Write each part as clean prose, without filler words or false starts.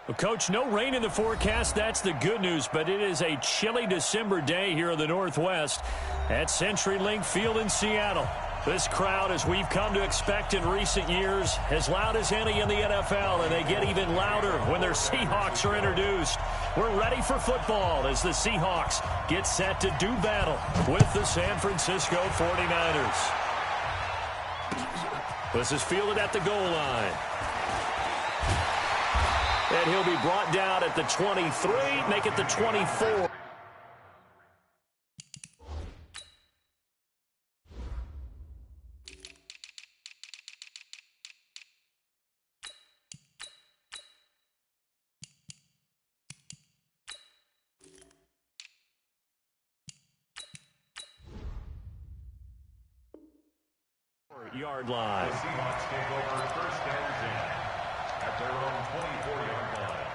Well, Coach, no rain in the forecast. That's the good news, but it is a chilly December day here in the Northwest at CenturyLink Field in Seattle. This crowd, as we've come to expect in recent years, as loud as any in the NFL, and they get even louder when their Seahawks are introduced. We're ready for football as the Seahawks get set to do battle with the San Francisco 49ers. This is fielded at the goal line. And he'll be brought down at the 23, make it the 24. Yard line. The Seahawks take over first and 10 at their own 24-yard line.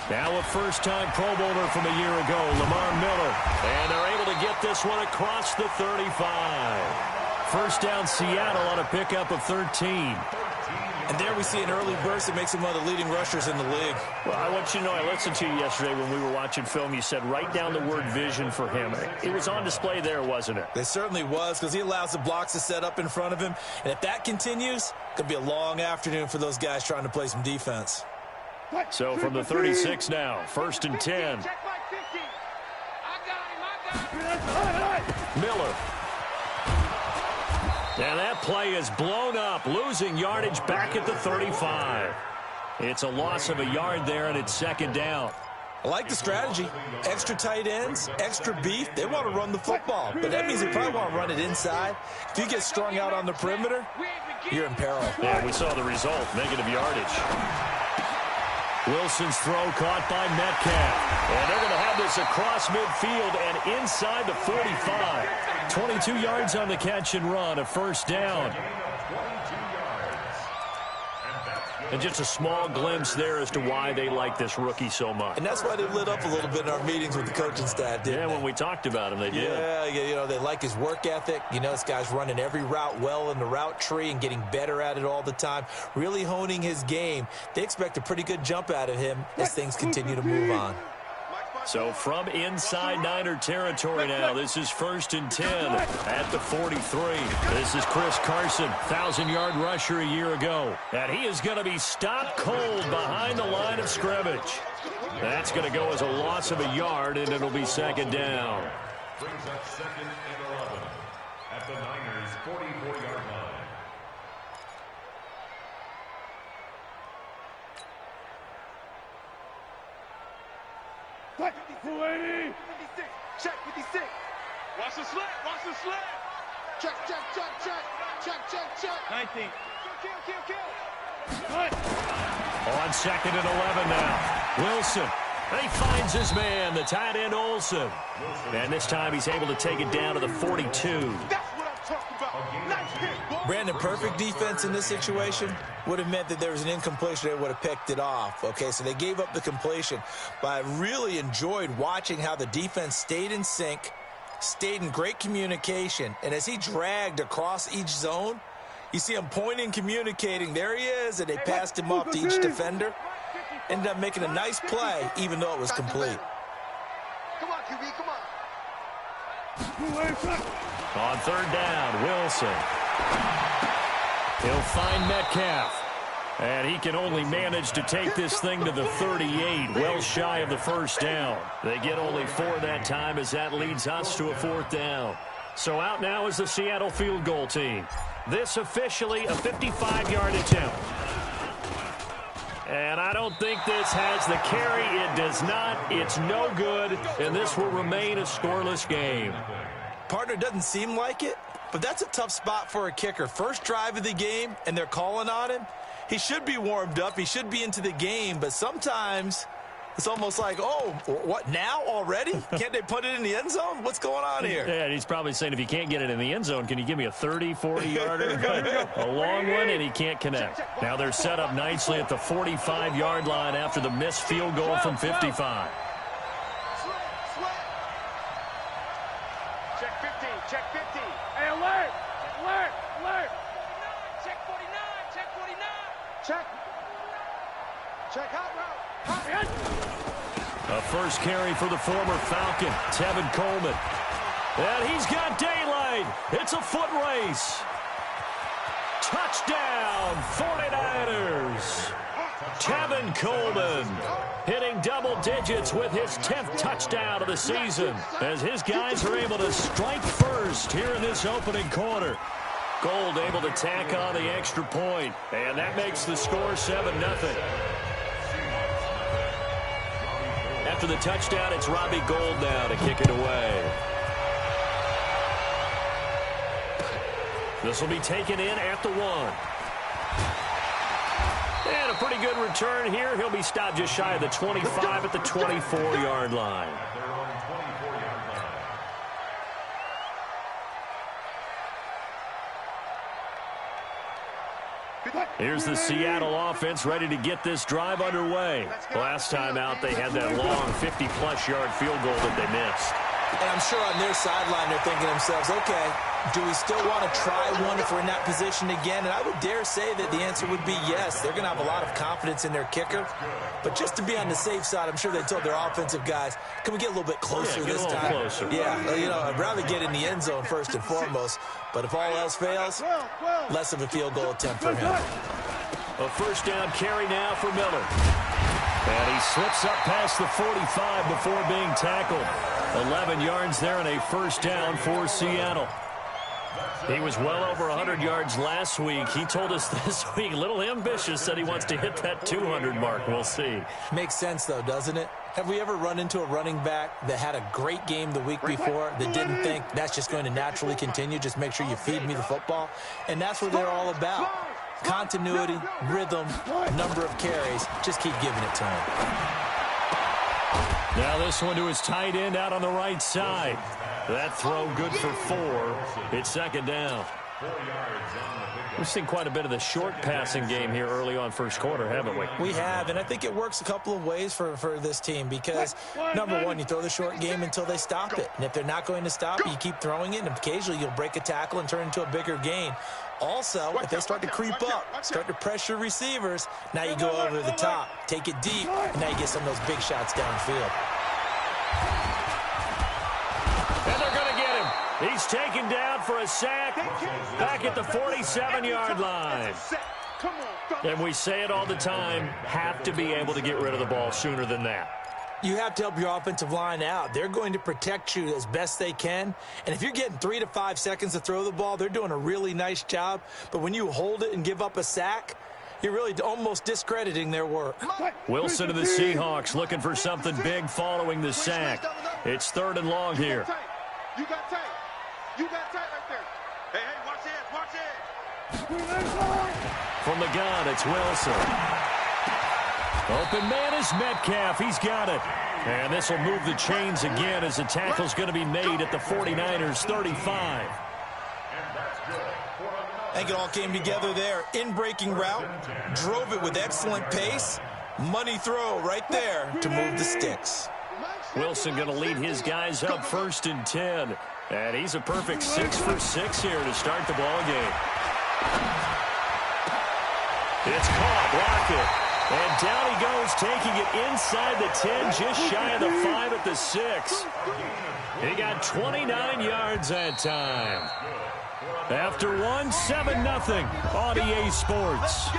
Now a first-time Pro Bowler from a year ago, Lamar Miller. And they're able to get this one across the 35. First down Seattle on a pickup of 13. And there we see an early burst that makes him one of the leading rushers in the league. Well, I want you to know, I listened to you yesterday when we were watching film. You said write down the word vision for him. It was on display there, wasn't it? It certainly was, because he allows the blocks to set up in front of him. And if that continues, it could be a long afternoon for those guys trying to play some defense. So from the 36 now, first and 10. Miller. And that play is blown up, losing yardage back at the 35. It's a loss of a yard there, and it's second down. I like the strategy. Extra tight ends, extra beef. They want to run the football, but that means they probably want to run it inside. If you get strung out on the perimeter, you're in peril. Yeah, we saw the result, negative yardage. Wilson's throw caught by Metcalf. And they're going to have this across midfield and inside the 45. 22 yards on the catch and run, a first down. And just a small glimpse there as to why they like this rookie so much. And that's why they lit up a little bit in our meetings with the coaching staff, didn't they? Yeah, when we talked about him, they did. Yeah, you know, they like his work ethic. You know, this guy's running every route well in the route tree and getting better at it all the time, really honing his game. They expect a pretty good jump out of him as things continue to move on. So from inside Niner territory now, this is first and 10 at the 43. This is Chris Carson, 1,000-yard rusher a year ago. And he is going to be stopped cold behind the line of scrimmage. That's going to go as a loss of a yard, and it'll be second down. Brings up second and 11 at the Niners' 44-yard line. What? 480. 56. Check 56. Watch the slant. Watch the slant. Check, check, check, check. Check, check, check. 19. Kill. What? On second and 11 now. Wilson. And he finds his man, the tight end Olsen. And this time he's able to take it down to the 42. That's what I'm talking about. Nice hit. Brandon, perfect defense in this situation would have meant that there was an incompletion. They would have picked it off. Okay, so they gave up the completion. But I really enjoyed watching how the defense stayed in sync, stayed in great communication. And as he dragged across each zone, you see him pointing, communicating. There he is, and they passed him off to each defender. Ended up making a nice play, even though it was complete. Come on, QB, come on. On third down, Wilson. He'll find Metcalf. And he can only manage to take this thing to the 38, well shy of the first down. They get only 4 that time as that leads us to a fourth down. So out now is the Seattle field goal team. This officially a 55-yard attempt. And I don't think this has the carry. It does not. It's no good. And this will remain a scoreless game. Partner, doesn't seem like it, but that's a tough spot for a kicker. First drive of the game, and they're calling on him. He should be warmed up. He should be into the game, but sometimes It's almost like, oh, what, now already? Can't they put it in the end zone? What's going on here? Yeah, and he's probably saying, if you can't get it in the end zone, can you give me a 30, 40-yarder? A long one, and he can't connect. Now they're set up nicely at the 45-yard line after the missed field goal from 55. Check 50, check 50. Hey, alert, alert, alert. Check 49, check 49. Check hot route. A first carry for the former Falcon, Tevin Coleman. And he's got daylight. It's a foot race. Touchdown, 49ers. Tevin Coleman hitting double digits with his 10th touchdown of the season as his guys are able to strike first here in this opening quarter. Gold able to tack on the extra point, and that makes the score 7-0. After the touchdown, it's Robbie Gould now to kick it away. This will be taken in at the 1. And a pretty good return here. He'll be stopped just shy of the 25 at the 24-yard line. Here's the Seattle offense ready to get this drive underway. Last time out, they had that long 50-plus yard field goal that they missed. And I'm sure on their sideline they're thinking to themselves, okay, do we still want to try one if we're in that position again? And I would dare say that the answer would be yes. They're going to have a lot of confidence in their kicker. But just to be on the safe side, I'm sure they told their offensive guys, can we get a little bit closer this time? Closer. Yeah, you know, I'd rather get in the end zone first and foremost. But if all else fails, less of a field goal attempt for him. A first down carry now for Miller. And he slips up past the 45 before being tackled. 11 yards there and a first down for Seattle. He was well over 100 yards last week. He told us this week, a little ambitious, said he wants to hit that 200 mark. We'll see. Makes sense, though, doesn't it? Have we ever run into a running back that had a great game the week before that didn't think that's just going to naturally continue? Just make sure you feed me the football. And that's what they're all about. Continuity, rhythm, number of carries. Just keep giving it to him. Now this one to his tight end out on the right side. That throw good for 4. It's second down. We've seen quite a bit of the short passing game here early on first quarter, haven't we? We have, and I think it works a couple of ways for this team because, number one, you throw the short game until they stop it. And if they're not going to stop it, you keep throwing it, and occasionally you'll break a tackle and turn into a bigger gain. Also, if they start to creep up, start to pressure receivers, now you go over the top, take it deep, and now you get some of those big shots downfield. And they're going to get him. He's taken down for a sack back at the 47-yard line. And we say it all the time, have to be able to get rid of the ball sooner than that. You have to help your offensive line out. They're going to protect you as best they can. And if you're getting 3 to 5 seconds to throw the ball, they're doing a really nice job. But when you hold it and give up a sack, you're really almost discrediting their work. Wilson and the Seahawks looking for something big following the sack. It's 3rd and long here. You got tight. You got tight right there. Hey, watch it. From the gun, it's Wilson. Open man is Metcalf. He's got it. And this will move the chains again as the tackle's going to be made at the 49ers 35. I think it all came together there. In-breaking route, drove it with excellent pace. Money throw right there to move the sticks. Wilson going to lead his guys up 1st and 10. And he's a perfect 6 for 6 here to start the ball game. It's caught. Block it. And down he goes, taking it inside the 10, just shy of the 5 at the 6. He got 29 yards that time. After 1, 7-0 on EA Sports.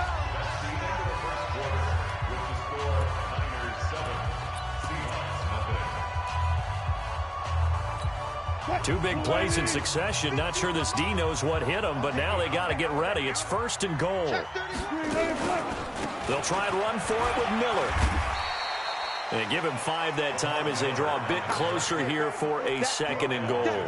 Two big plays in succession. Not sure this D knows what hit him, but now they got to get ready. It's 1st and goal. They'll try and run for it with Miller. And give him 5 that time as they draw a bit closer here for a 2nd and goal.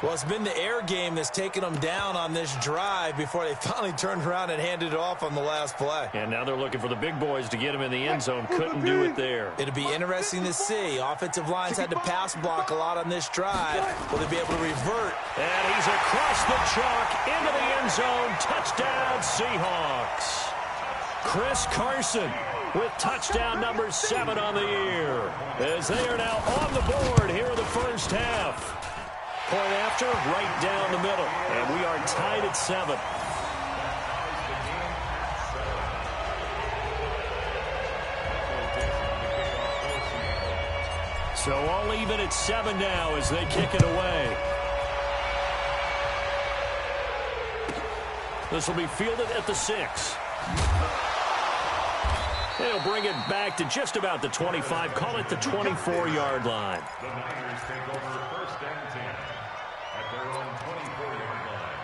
Well, it's been the air game that's taken them down on this drive before they finally turned around and handed it off on the last play. And now they're looking for the big boys to get him in the end zone. Couldn't do it there. It'll be interesting to see. Offensive lines had to pass block a lot on this drive. Will they be able to revert? And he's across the chalk into the end zone. Touchdown, Seahawks. Chris Carson with touchdown number 7 on the year, as they are now on the board here in the first half. Point after, right down the middle, and we are tied at 7. So all even at 7 now as they kick it away. This will be fielded at the 6. They'll bring it back to just about the 25. Call it the 24-yard line. The Niners take over 1st and 10 at their own 24-yard line.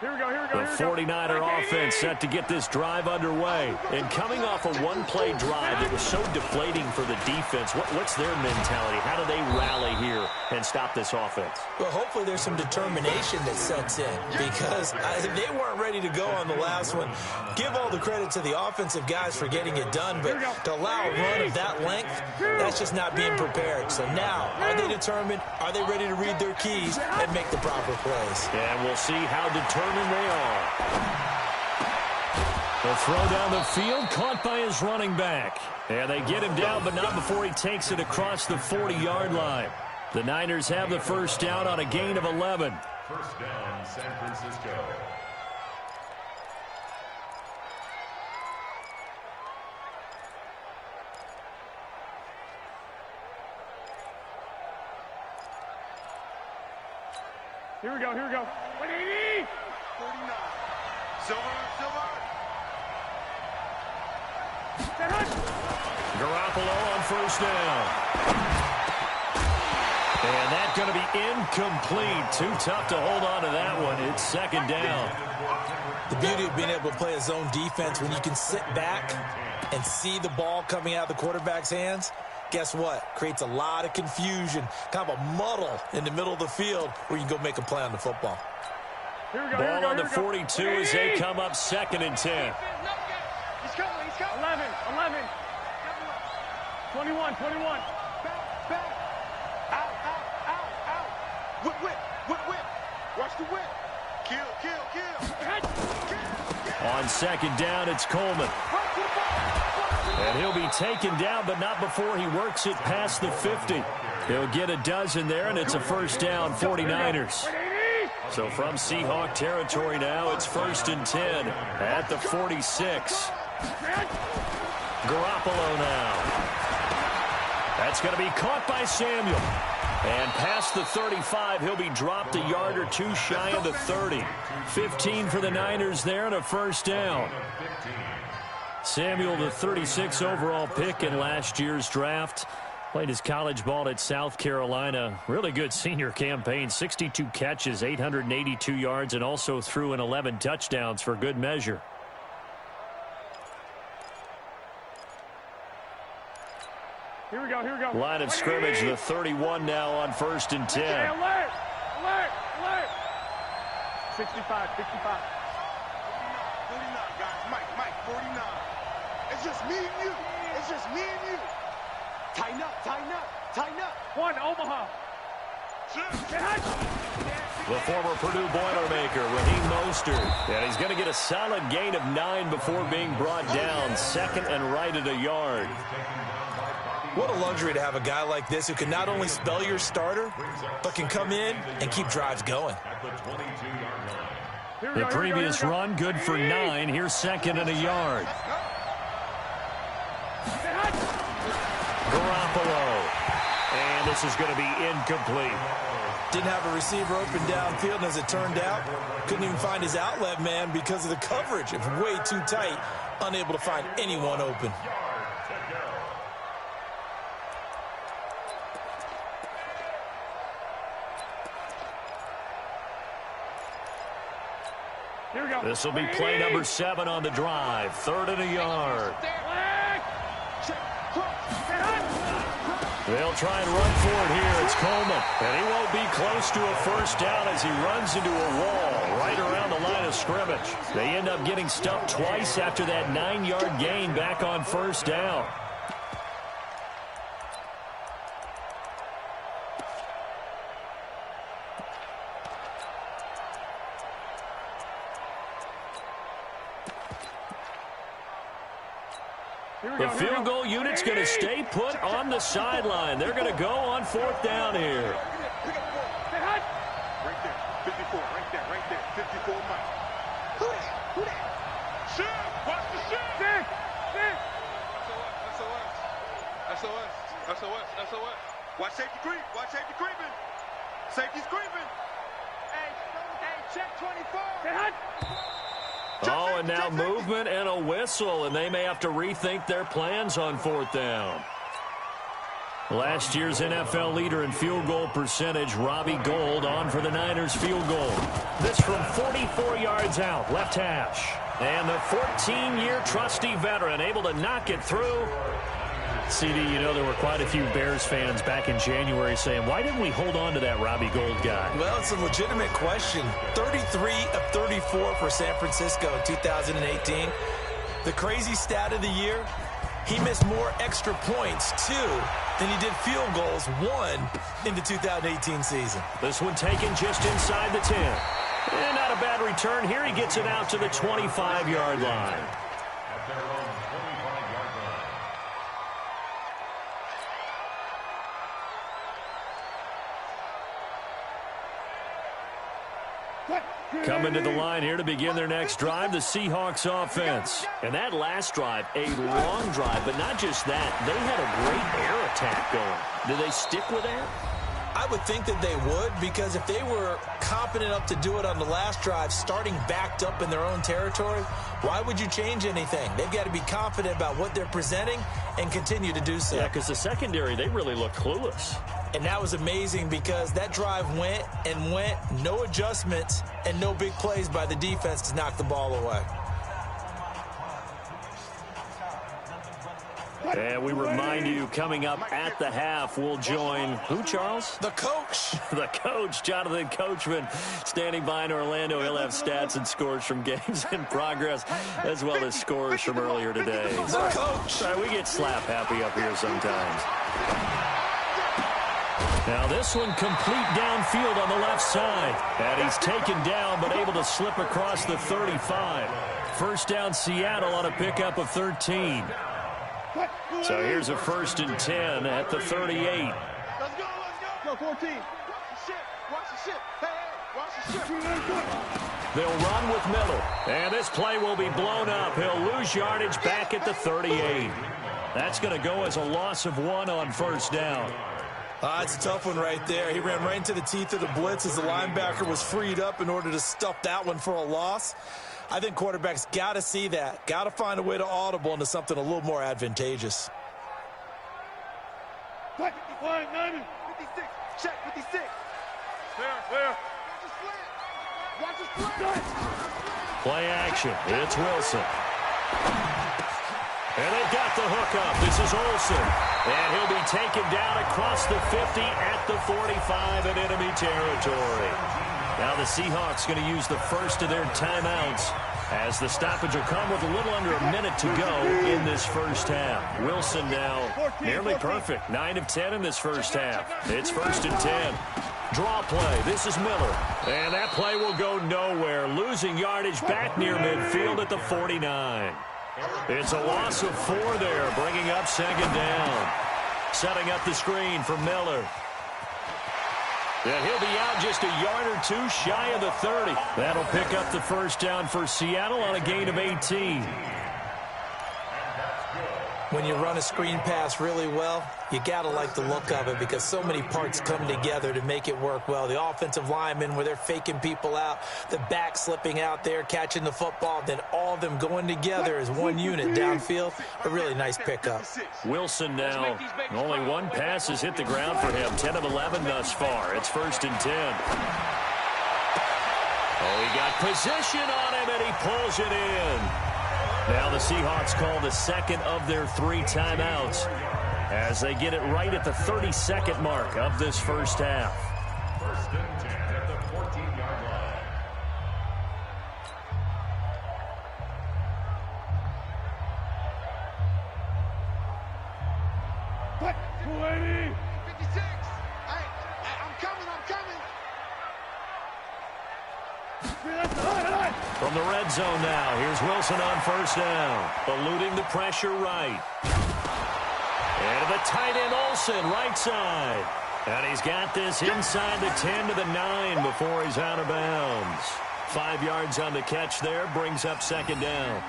Here we go, here we go, The 49er offense set to get this drive underway. And coming off a one-play drive that was so deflating for the defense, what's their mentality? How do they rally here and stop this offense? Well, hopefully there's some determination that sets in, because they weren't ready to go on the last one. Give all the credit to the offensive guys for getting it done, but to allow a run of that length, that's just not being prepared. So now, are they determined? Are they ready to read their keys and make the proper plays? And we'll see how determined they are. The throw down the field, caught by his running back. And they get him down, but not before he takes it across the 40-yard line. The Niners have the first down on a gain of 11. First down, San Francisco. Here we go, here we go. 180! 49. Silver, silver. Garoppolo on first down. And that's going to be incomplete. Too tough to hold on to that one. It's 2nd down. The beauty of being able to play a zone defense, when you can sit back and see the ball coming out of the quarterback's hands, guess what? Creates a lot of confusion, kind of a muddle in the middle of the field where you can go make a play on the football. Ball on the 42 as they come up 2nd and 10. He's coming, he's coming. 11, 11. 21, 21. Back, back. Out, out, out, out. Whip, whip, whip, whip. Watch the whip. Kill, kill, kill. On 2nd down, it's Coleman. And he'll be taken down, but not before he works it past the 50. He'll get a dozen there, and it's a first down, 49ers. So from Seahawk territory now, it's 1st and 10 at the 46. Garoppolo now. That's going to be caught by Samuel. And past the 35, he'll be dropped a yard or two shy of the 30. 15 for the Niners there and a first down. Samuel, the 36 overall pick in last year's draft. Played his college ball at South Carolina. Really good senior campaign. 62 catches, 882 yards, and also threw in 11 touchdowns for good measure. Here we go, here we go. Line of scrimmage, the 31 now on 1st and 10. Okay, alert, alert, alert. 65, 65. 49, guys. Mike, 49. It's just me and you. It's just me and you. Tighten up, tighten up, tighten up. One, Omaha. The former Purdue Boilermaker, Raheem Mostert. And he's going to get a solid gain of 9 before being brought down. 2nd and right at a yard. What a luxury to have a guy like this who can not only spell your starter, but can come in and keep drives going. The previous run, good for 9. Here's 2nd and a yard. Garoppolo. And this is going to be incomplete. Didn't have a receiver open downfield, and as it turned out, couldn't even find his outlet man because of the coverage. It was way too tight, unable to find anyone open. This will be play number 7 on the drive. 3rd and a yard. They'll try and run for it here. It's Coleman. And he won't be close to a first down as he runs into a wall right around the line of scrimmage. They end up getting stuffed twice after that 9-yard gain back on first down. The field goal unit's going to stay put on the sideline. They're going to go on 4th down here. Right there, 54, right there, 54 Mike. Who that? Shoot! Watch the shoot! SOS. Watch safety creeping. Safety's creeping. Hey, check 24. Oh, and now movement and a whistle, and they may have to rethink their plans on 4th down. Last year's NFL leader in field goal percentage, Robbie Gould, on for the Niners field goal. This from 44 yards out, left hash. And the 14-year trusty veteran able to knock it through. CD, you know there were quite a few Bears fans back in January saying, why didn't we hold on to that Robbie Gould guy? Well, it's a legitimate question. 33 of 34 for San Francisco in 2018. The crazy stat of the year, he missed more extra points, 2, than he did field goals, 1 in the 2018 season. This one taken just inside the 10. And not a bad return here. He gets it out to the 25-yard line. At their own 25-yard line. Coming to the line here to begin their next drive, the Seahawks offense. And that last drive, a long drive, but not just that. They had a great air attack going. Do they stick with that? I would think that they would, because if they were competent enough to do it on the last drive, starting backed up in their own territory, why would you change anything? They've got to be confident about what they're presenting and continue to do so. Yeah, because the secondary, they really look clueless. And that was amazing because that drive went, no adjustments, and no big plays by the defense to knock the ball away. And we remind you, coming up at the half, we'll join who, Charles? The coach. The coach, Jonathan Coachman, standing by in Orlando. He'll have stats and scores from games in progress, as well as scores from earlier today. The coach. Sorry, we get slap happy up here sometimes. Now this one complete downfield on the left side. And he's taken down, but able to slip across the 35. First down Seattle on a pickup of 13. So here's a 1st and 10 at the 38. Let's go. Go, 14. Watch the ship. Hey, watch the ship. They'll run with Miller. And this play will be blown up. He'll lose yardage back at the 38. That's going to go as a loss of 1 on first down. It's a tough one right there. He ran right into the teeth of the blitz as the linebacker was freed up in order to stuff that one for a loss. I think quarterbacks got to see that. Got to find a way to audible into something a little more advantageous. 56. Check 56. Where? Watch the slant. Play action. It's Wilson. And they've got the hook up. This is Olsen. And he'll be taken down across the 50 at the 45 in enemy territory. Now the Seahawks going to use the first of their timeouts as the stoppage will come with a little under a minute to go in this first half. Wilson now nearly perfect. 9 of 10 in this first half. It's 1st and 10. Draw play. This is Miller. And that play will go nowhere. Losing yardage back near midfield at the 49. It's a loss of 4 there, bringing up 2nd down. Setting up the screen for Miller. And he'll be out just a yard or 2 shy of the 30. That'll pick up the first down for Seattle on a gain of 18. When you run a screen pass really well, you got to like the look of it because so many parts come together to make it work well. The offensive linemen where they're faking people out, the back slipping out there, catching the football, then all of them going together as one unit downfield. A really nice pickup. Wilson now, only 1 pass has hit the ground for him. 10 of 11 thus far. It's 1st and 10. Oh, he got position on him, and he pulls it in. Now the Seahawks call the second of their 3 timeouts as they get it right at the 32nd mark of this first half. First and 10 at the 14-yard line. What? 280. 56. I'm coming. From the red zone now, here's Wilson on first down, eluding the pressure right. And the tight end Olsen, right side. And he's got this inside the 10 to the 9 before he's out of bounds. 5 yards on the catch there, brings up second down.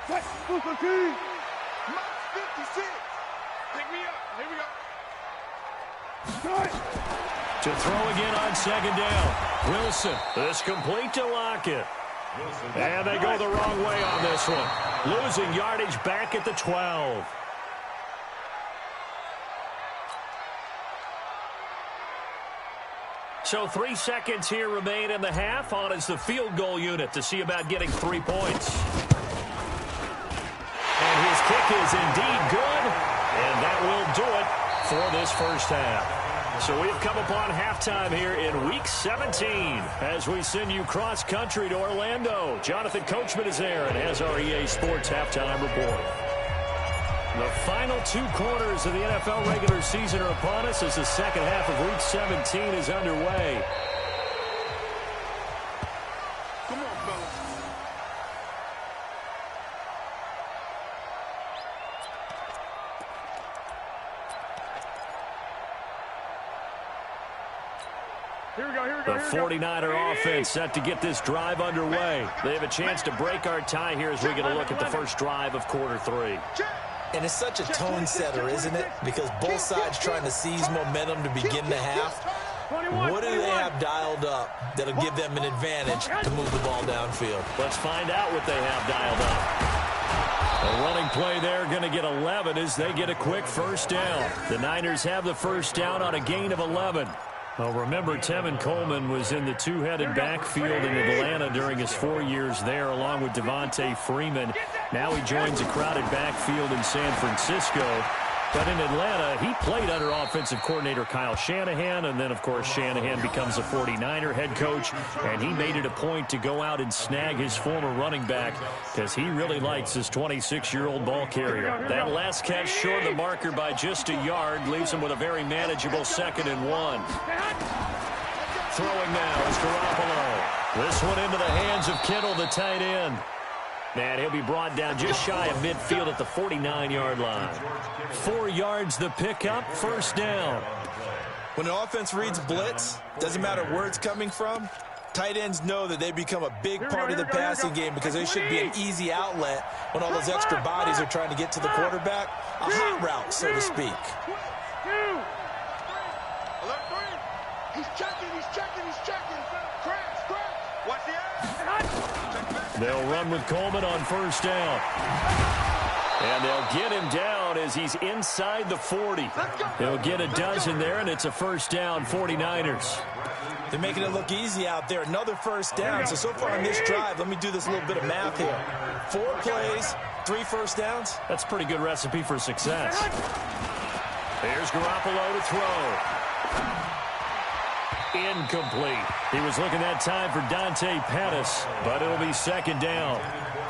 What? 56. Pick me up. Here we go. To throw again on second down. Wilson, this complete to Lockett. And they go the wrong way on this one. Losing yardage back at the 12. So 3 seconds here remain in the half. On is the field goal unit to see about getting 3 points. And his kick is indeed good. And that will do it for this first half. So we've come upon halftime here in Week 17 as we send you cross-country to Orlando. Jonathan Coachman is there and has our EA Sports halftime report. The final 2 quarters of the NFL regular season are upon us as the second half of Week 17 is underway. Come on, fellas. The 49er offense set to get this drive underway. They have a chance to break our tie here as we get a look at the first drive of quarter 3. And it's such a tone setter, isn't it? Because both sides trying to seize momentum to begin the half. What do they have dialed up that'll give them an advantage to move the ball downfield? Let's find out what they have dialed up. A running play there, going to get 11 as they get a quick first down. The Niners have the first down on a gain of 11. Well, remember, Tevin Coleman was in the 2-headed backfield in Atlanta during his 4 years there, along with Devontae Freeman. Now he joins a crowded backfield in San Francisco. But in Atlanta, he played under offensive coordinator Kyle Shanahan, and then, of course, Shanahan becomes a 49er head coach, and he made it a point to go out and snag his former running back because he really likes his 26-year-old ball carrier. That last catch short of the marker by just a yard leaves him with a very manageable 2nd and 1. Throwing now is Garoppolo. This one into the hands of Kittle, the tight end. And he'll be brought down just shy of midfield at the 49-yard line. 4 yards the pickup, first down. When an offense reads blitz, doesn't matter where it's coming from, tight ends know that they become a big part of the passing game because they should be an easy outlet when all those extra bodies are trying to get to the quarterback. A hot route, so to speak. He's checking. Crash. Watch the eye. They'll run with Coleman on first down. And they'll get him down as he's inside the 40. They'll get a dozen there, and it's a first down, 49ers. They're making it look easy out there. Another first down. So far on this drive, let me do this little bit of math here. 4 plays, 3 first downs. That's a pretty good recipe for success. Here's Garoppolo to throw. Incomplete. He was looking that time for Dante Pettis, but it'll be second down.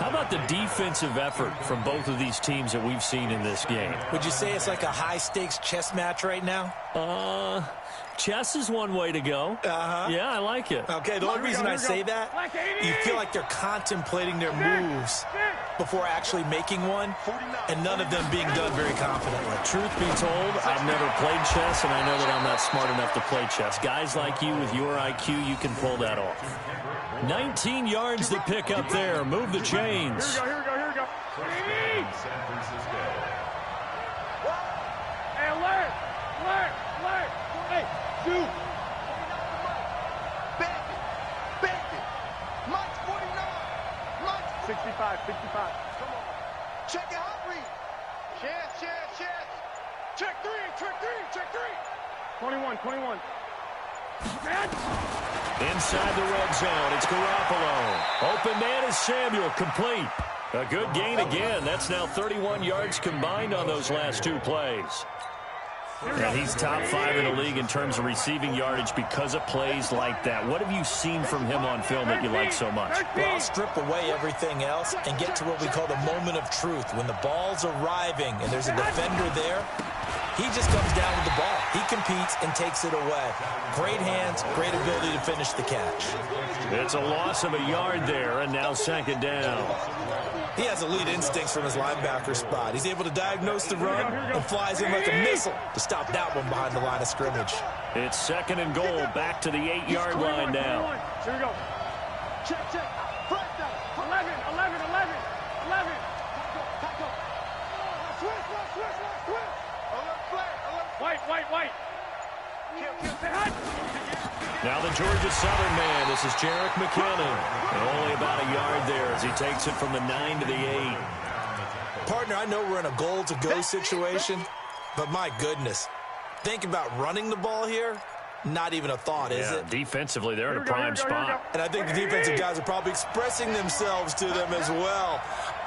How about the defensive effort from both of these teams that we've seen in this game? Would you say it's like a high-stakes chess match right now? Chess is one way to go. Yeah, I like it. Okay, the only reason I say that, you feel like they're contemplating their moves before actually making one, and none of them being done very confidently. Truth be told, I've never played chess, and I know that I'm not smart enough to play chess. Guys like you with your IQ, you can pull that off. 19 yards to pick up there. Move the chains. Here we go. San Francisco. Hey, alert. Hey, shoot. Back it. Mike's 49. Mike's 65. Come on. Check it out, read. Chest. Check three. 21. Inside the red zone, it's Garoppolo. Open man is Samuel, complete. A good gain again. That's now 31 yards combined on those last two plays. And he's top 5 in the league in terms of receiving yardage because of plays like that. What have you seen from him on film that you like so much? Well, I'll strip away everything else and get to what we call the moment of truth. When the ball's arriving and there's a defender there, he just comes down with the ball. He competes and takes it away. Great hands, great ability to finish the catch. It's a loss of a yard there, and now second down. He has elite instincts from his linebacker spot. He's able to diagnose the run and flies in like a missile to stop that one behind the line of scrimmage. It's second and goal, back to the 8-yard line now. Here we go. Check. First down. 11. Tackle. Switch. White. Now the Georgia Southern man. This is Jerick McKinnon. And only about a yard there as he takes it from the 9 to the 8. Partner, I know we're in a goal-to-go situation, but my goodness. Think about running the ball here. Not even a thought, is it? Defensively, they're in a prime spot. And I think the defensive guys are probably expressing themselves to them as well.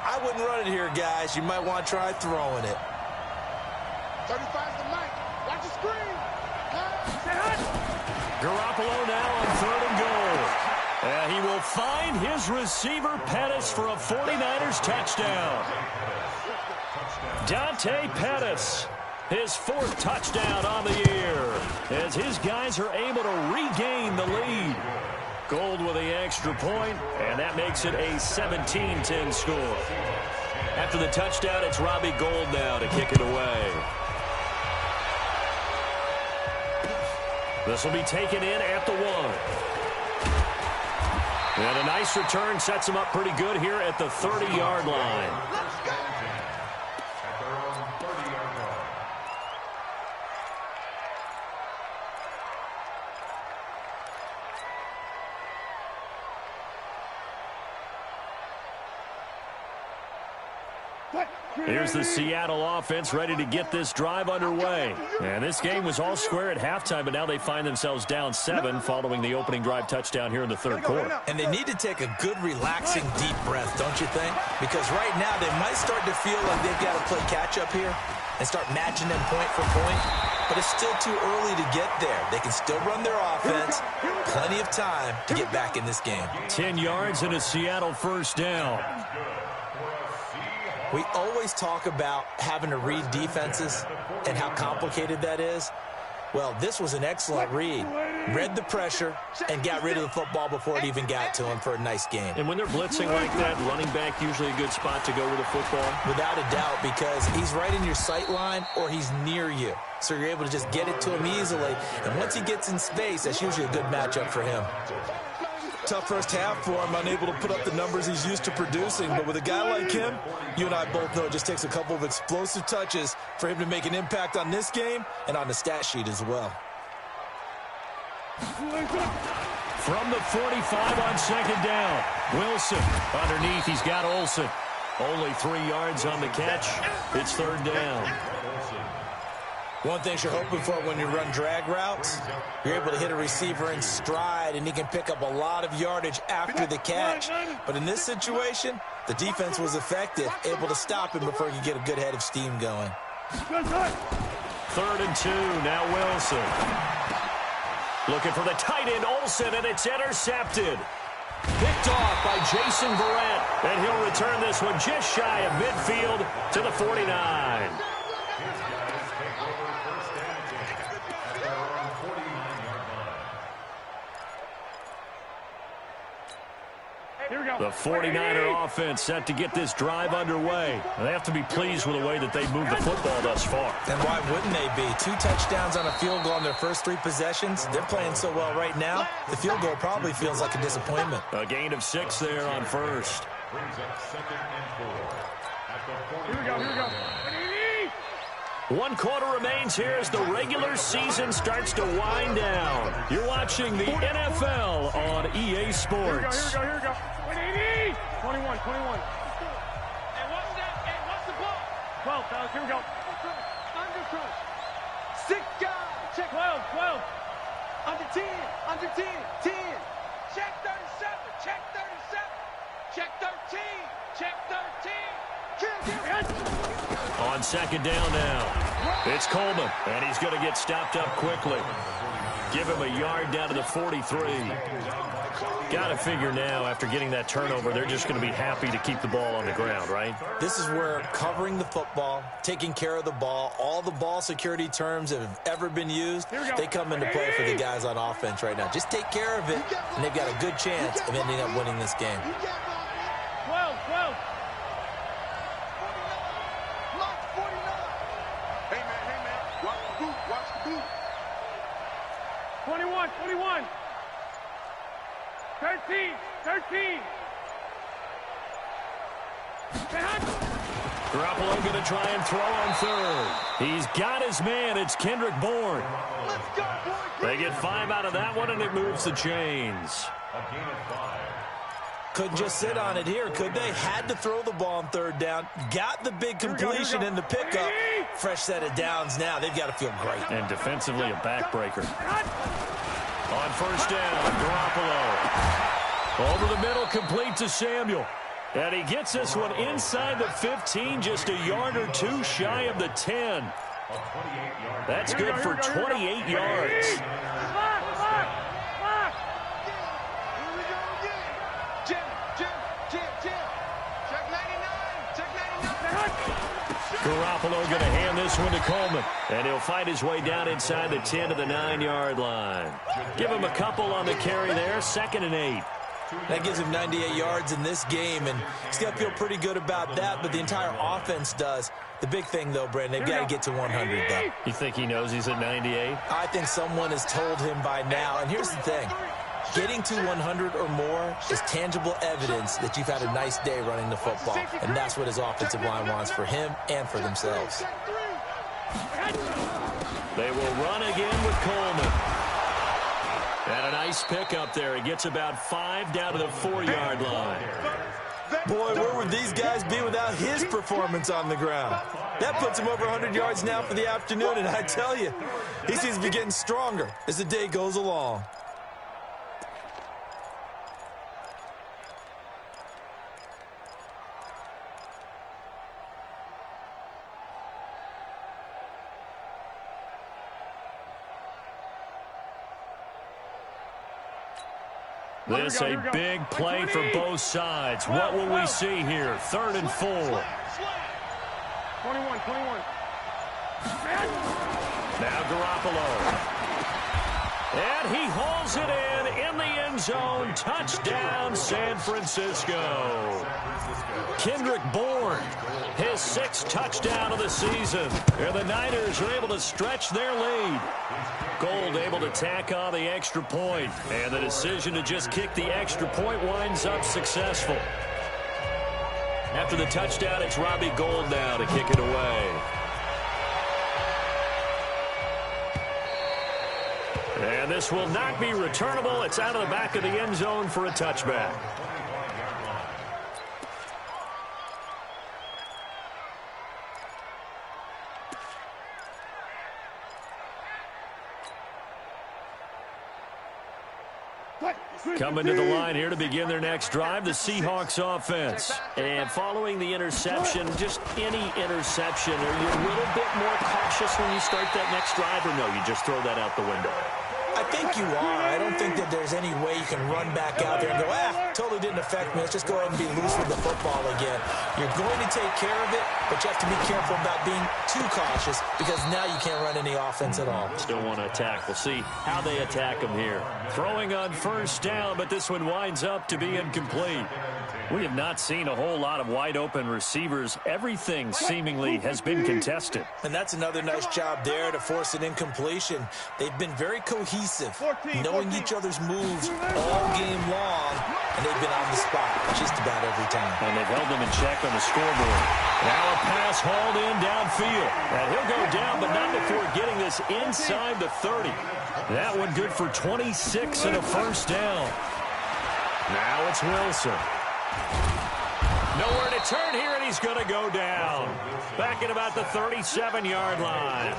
I wouldn't run it here, guys. You might want to try throwing it. 35's the mic. Watch the screen. Garoppolo now on 3rd and goal. And he will find his receiver, Pettis, for a 49ers touchdown. Dante Pettis, his 4th touchdown on the year, as his guys are able to regain the lead. Gold with the extra point, and that makes it a 17-10 score. After the touchdown, it's Robbie Gould now to kick it away. This will be taken in at the 1. And a nice return sets him up pretty good here at the 30-yard line. Here's the Seattle offense ready to get this drive underway. And this game was all square at halftime, but now they find themselves down 7 following the opening drive touchdown here in the 3rd quarter. And they need to take a good, relaxing, deep breath, don't you think? Because right now they might start to feel like they've got to play catch-up here and start matching them point for point. But it's still too early to get there. They can still run their offense. Plenty of time to get back in this game. 10 yards and a Seattle first down. We always talk about having to read defenses and how complicated that is. Well, this was an excellent read. Read the pressure and got rid of the football before it even got to him for a nice game. And when they're blitzing like that, running back usually a good spot to go with the football? Without a doubt, because he's right in your sight line or he's near you. So you're able to just get it to him easily. And once he gets in space, that's usually a good matchup for him. Tough first half for him, unable to put up the numbers he's used to producing. But with a guy like him, you and I both know it just takes a couple of explosive touches for him to make an impact on this game and on the stat sheet as well. From the 45 on second down, Wilson underneath. He's got Olsen. Only 3 yards on the catch. It's 3rd down. One thing you're hoping for when you run drag routes, you're able to hit a receiver in stride, and he can pick up a lot of yardage after the catch. But in this situation, the defense was effective, able to stop him before he could get a good head of steam going. 3rd and 2, now Wilson. Looking for the tight end, Olsen, and it's intercepted. Picked off by Jason Verrett, and he'll return this one just shy of midfield to the 49. The 49er offense set to get this drive underway. They have to be pleased with the way that they moved the football thus far. And why wouldn't they be? 2 touchdowns on a field goal on their first 3 possessions. They're playing so well right now, the field goal probably feels like a disappointment. A gain of 6 there on first. Brings up 2nd and 4 at the 40. Here we go. 1 quarter remains here as the regular season starts to wind down. You're watching the NFL on EA Sports. Here we go. 21. And what's the ball? 12, fellas. Here we go. Under crunch. 6 guys. Check. 12. Under 10. 10. second down now. It's Coleman, and he's going to get stopped up quickly. Give him a yard down to the 43. Got to figure now, after getting that turnover, they're just going to be happy to keep the ball on the ground, right? This is where covering the football, taking care of the ball, all the ball security terms that have ever been used, they come into play for the guys on offense right now. Just take care of it, and they've got a good chance of ending up winning this game. 12. Hey, man. Watch the boot. 21. 13. Garoppolo going to try and throw on third. He's got his man. It's Kendrick Bourne. Let's go, boy. They get 5 out of that one, and it moves the chains. A gain of 5. Couldn't just sit on it here, could they? Had to throw the ball on third down. Got the big completion in the pickup. Fresh set of downs now. They've got to feel great. And defensively, a backbreaker. On first down, Garoppolo. Over the middle, complete to Samuel. And he gets this one inside the 15, just a yard or two shy of the 10. That's good for 28 yards. Garoppolo going to hand this one to Coleman. And he'll fight his way down inside the 10 to the 9-yard line. Give him a couple on the carry there, 2nd and 8. That gives him 98 yards in this game, and he's got to feel pretty good about that, but the entire offense does. The big thing, though, Brandon, they've got to get to 100, though. You think he knows he's at 98? I think someone has told him by now, and here's the thing. Getting to 100 or more is tangible evidence that you've had a nice day running the football, and that's what his offensive line wants for him and for themselves. They will run again with Coleman. And a nice pickup there. He gets about 5 down to the 4-yard line. Boy, where would these guys be without his performance on the ground? That puts him over 100 yards now for the afternoon, and I tell you, he seems to be getting stronger as the day goes along. This a big play for both sides. What will we see here? 3rd and 4. 21. Now Garoppolo. And he hauls it in the end zone. Touchdown, San Francisco. Kendrick Bourne, his 6th touchdown of the season. And the Niners are able to stretch their lead. Gold able to tack on the extra point. And the decision to just kick the extra point winds up successful. After the touchdown, it's Robbie Gould now to kick it away. And this will not be returnable. It's out of the back of the end zone for a touchback. Coming to the line here to begin their next drive, the Seahawks offense. And following the interception, just any interception, are you a little bit more cautious when you start that next drive, or no, you just throw that out the window? I think you are. I don't think that there's any way you can run back out there and go, totally didn't affect me. Let's just go ahead and be loose with the football again. You're going to take care of it, but you have to be careful about being too cautious because now you can't run any offense at all. Still want to attack. We'll see how they attack him here. Throwing on first down, but this one winds up to be incomplete. We have not seen a whole lot of wide-open receivers. Everything seemingly has been contested. And that's another nice job there to force an incompletion. They've been very cohesive, knowing each other's moves all game long, and they've been on the spot just about every time. And they've held them in check on the scoreboard. Now a pass hauled in downfield. And he'll go down, but not before getting this inside the 30. That one good for 26 and a first down. Now it's Wilson. Nowhere to turn here, and he's going to go down. Back at about the 37-yard line.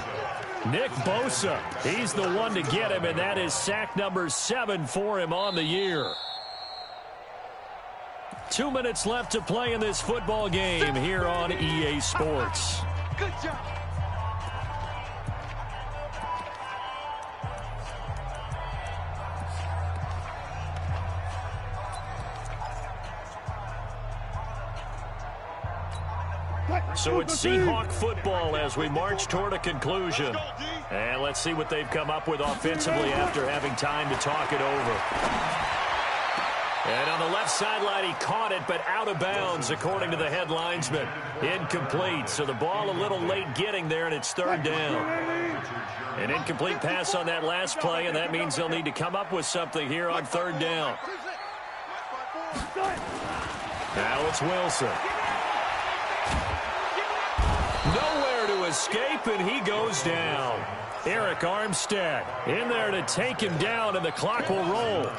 Nick Bosa, he's the one to get him, and that is sack number 7 for him on the year. 2 minutes left to play in this football game here on EA Sports. Good job. So it's Seahawk football as we march toward a conclusion. And let's see what they've come up with offensively after having time to talk it over. And on the left sideline, he caught it, but out of bounds, according to the head linesman. Incomplete, so the ball a little late getting there, and it's third down. An incomplete pass on that last play, and that means they'll need to come up with something here on third down. Now it's Wilson. Nowhere to escape, and he goes down. Eric Armstead in there to take him down, and the clock will roll.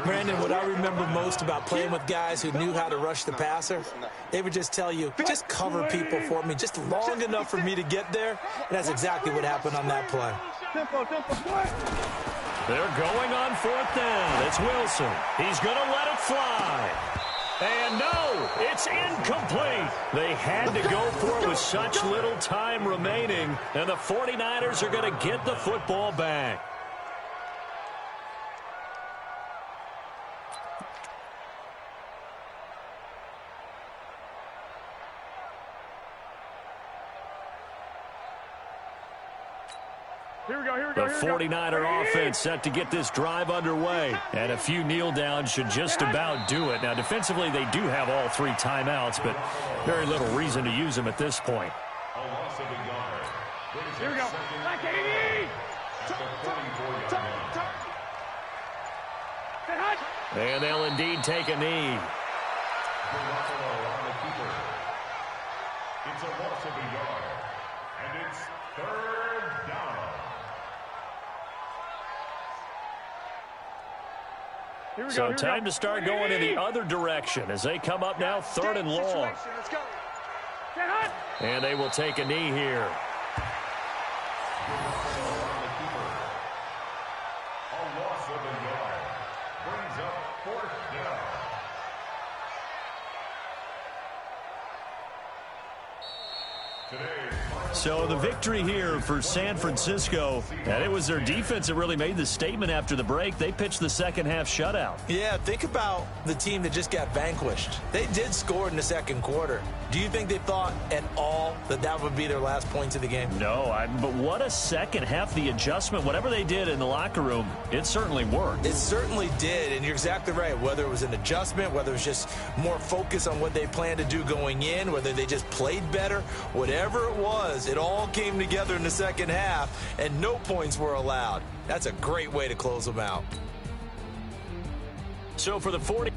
Brandon, what I remember most about playing with guys who knew how to rush the passer, they would just tell you, just cover people for me, just long enough for me to get there. And that's exactly what happened on that play. They're going on fourth down. It's Wilson. He's going to let it fly. And no, it's incomplete. They had to go for it with such little time remaining, and the 49ers are going to get the football back. The 49er offense set to get this drive underway. And a few kneel downs should just about do it. Now, defensively, they do have all three timeouts, but very little reason to use them at this point. Here we go. Back 80. And they'll indeed take a knee. It's a loss of a yard. And it's third down. So time to start going in the other direction as they come up now third and long. And they will take a knee here. A loss of a yard. Brings up fourth down. So the victory here for San Francisco, and it was their defense that really made the statement after the break. They pitched the second half shutout. Yeah, think about the team that just got vanquished. They did score in the second quarter. Do you think they thought at all that that would be their last points of the game? No, but what a second half. The adjustment, whatever they did in the locker room, it certainly worked. It certainly did, and you're exactly right. Whether it was an adjustment, whether it was just more focus on what they planned to do going in, whether they just played better, whatever it was, it all came together in the second half, and no points were allowed. That's a great way to close them out. So for the 40...